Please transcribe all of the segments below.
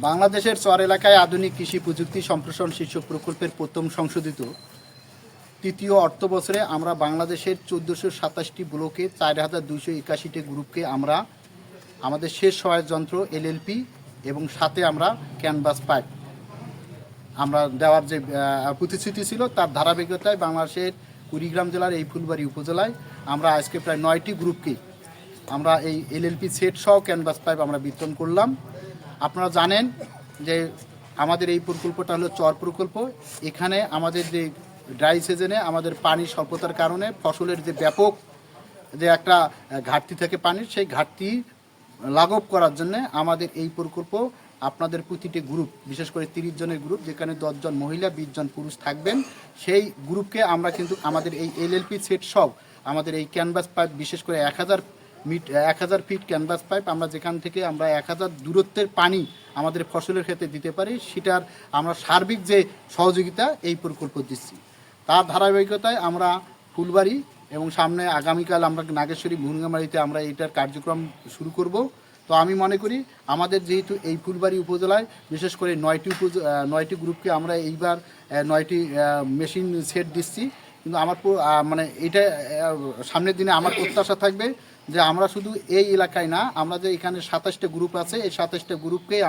বাংলাদেশের চর এলাকায় আধুনিক কৃষি প্রযুক্তি সম্প্রসারণ শীর্ষক প্রকল্পের প্রথম সংশোধিত তৃতীয় অর্থ বছরে আমরা বাংলাদেশের ১৪২৭টি ব্লকে ৪,২৮১টি গ্রুপকে আমরা আমাদের শেষ সহায়ক যন্ত্র এলএলপি এবং সাথে আমরা ক্যানভাস পাইপ আমরা দেওয়ার যে প্রতিশ্রুতি ছিল তার ধারাবাহিকতায় বাংলাদেশের কুড়িগ্রাম জেলার এই ফুলবাড়ি উপজেলায় আমরা আজকে প্রায় ৯টি গ্রুপকে আমরা এই এলএলপি সেট সহ ক্যানভাস পাইপ আমরা বিতরণ করলাম। আপনারা জানেন যে আমাদের এই প্রকল্পটা হলো চর প্রকল্প। এখানে আমাদের যে ড্রাই সিজনে আমাদের পানি স্বল্পতার কারণে ফসলের যে ব্যাপক যে একটা ঘাটতি থাকে পানির, সেই ঘাটতি লাঘব করার জন্য আমাদের এই প্রকল্প আপনাদের প্রতিটি গ্রুপ, বিশেষ করে 30 জনের গ্রুপ, যেখানে 10 জন মহিলা 20 জন পুরুষ থাকবেন, সেই গ্রুপকে আমরা কিন্তু আমাদের এই এলএলপি সেট সব আমাদের এই ক্যানভাস পাইপ, বিশেষ করে 1000 ফিট ক্যানভাস পাইপ আমরা যেখান থেকে আমরা 1000 দূরত্বের পানি আমাদের ফসলের ক্ষেত্রে দিতে পারি, সেটার আমরা সার্বিক যে সহযোগিতা এই প্রকল্প দিচ্ছি। তার ধারাবাহিকতায় আমরা ফুলবাড়ি এবং সামনে আগামীকাল আমরা নাগেশ্বরী ভুরুঙ্গামারিতে আমরা এইটার কার্যক্রম শুরু করব। তো আমি মনে করি আমাদের যেহেতু এই ফুলবাড়ি উপজেলায় বিশেষ করে 9টি গ্রুপকে আমরা এইবার 9টি মেশিন সেট দিচ্ছি, কিন্তু আমার মানে এটা সামনের দিনে আমার প্রত্যাশা থাকবে যে আমরা শুধু এই এলাকায় না, আমরা যে এখানে 27টা গ্রুপ আছে, এই 27টা গ্রুপকেই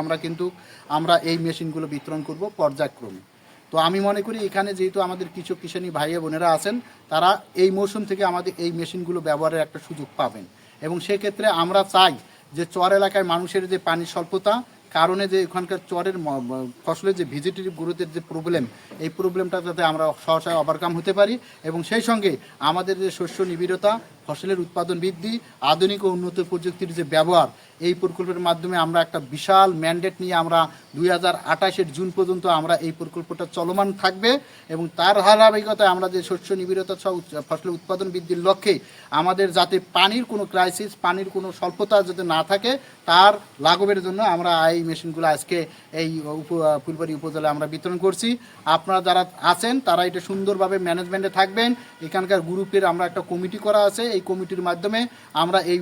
আমরা এই মেশিনগুলো বিতরণ করব পর্যায়ক্রমে। তো আমি মনে করি এখানে যেহেতু আমাদের কিছু কিষানি ভাই বোনেরা আছেন, তারা এই মৌসুম থেকে আমাদের এই মেশিনগুলো ব্যবহারের একটা সুযোগ পাবেন। এবং সেক্ষেত্রে আমরা চাই যে চর এলাকায় মানুষের যে পানির স্বল্পতা কারণে যে এখানকার চরের ফসলের যে ভেজিটেটিভ গ্রোথের যে প্রবলেম, এই প্রবলেমটা যাতে আমরা সহসায় ওভারকাম হতে পারি, এবং সেই সঙ্গে আমাদের যে শস্য নিবিড়তা, ফসলের উৎপাদন বৃদ্ধি, আধুনিক ও উন্নত প্রযুক্তির যে ব্যবহার, এই প্রকল্পের মাধ্যমে আমরা একটা বিশাল ম্যান্ডেট নিয়ে আমরা 2028 জুন পর্যন্ত আমরা এই প্রকল্পটা চলমান থাকবে। এবং তার ধারাবাহিকতায় আমরা যে শস্য নিবিড়তা সহ ফসলের উৎপাদন বৃদ্ধির লক্ষ্যে আমাদের যাতে পানির কোনো ক্রাইসিস, পানির কোনো স্বল্পতা যাতে না থাকে, তার লাঘবের জন্য আমরা এই মেশিনগুলো আজকে এই ফুলবাড়ি উপজেলায় আমরা বিতরণ করছি। আপনারা যারা আছেন তারা এটা সুন্দরভাবে ম্যানেজমেন্টে থাকবেন। এখানকার গ্রুপের আমরা একটা কমিটি করা আছে, এই কমিটির মাধ্যমে আমরা এই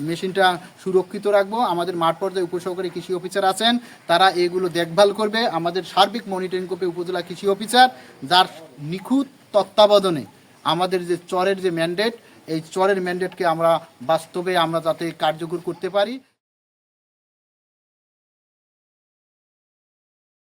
মেশিনটা সুরক্ষিত রাখবো। আমাদের মাঠ পর্যায়ে উপসহকারী কৃষি অফিসার আছেন, তারা এগুলো দেখভাল করবে। আমাদের সার্বিক মনিটরিং করবে উপজেলা কৃষি অফিসার, যার নিখুঁত তত্ত্বাবধানে আমাদের যে চরের যে ম্যান্ডেট, এই চরের ম্যান্ডেটকে আমরা বাস্তবে আমরা যাতে কার্যকর করতে পারি।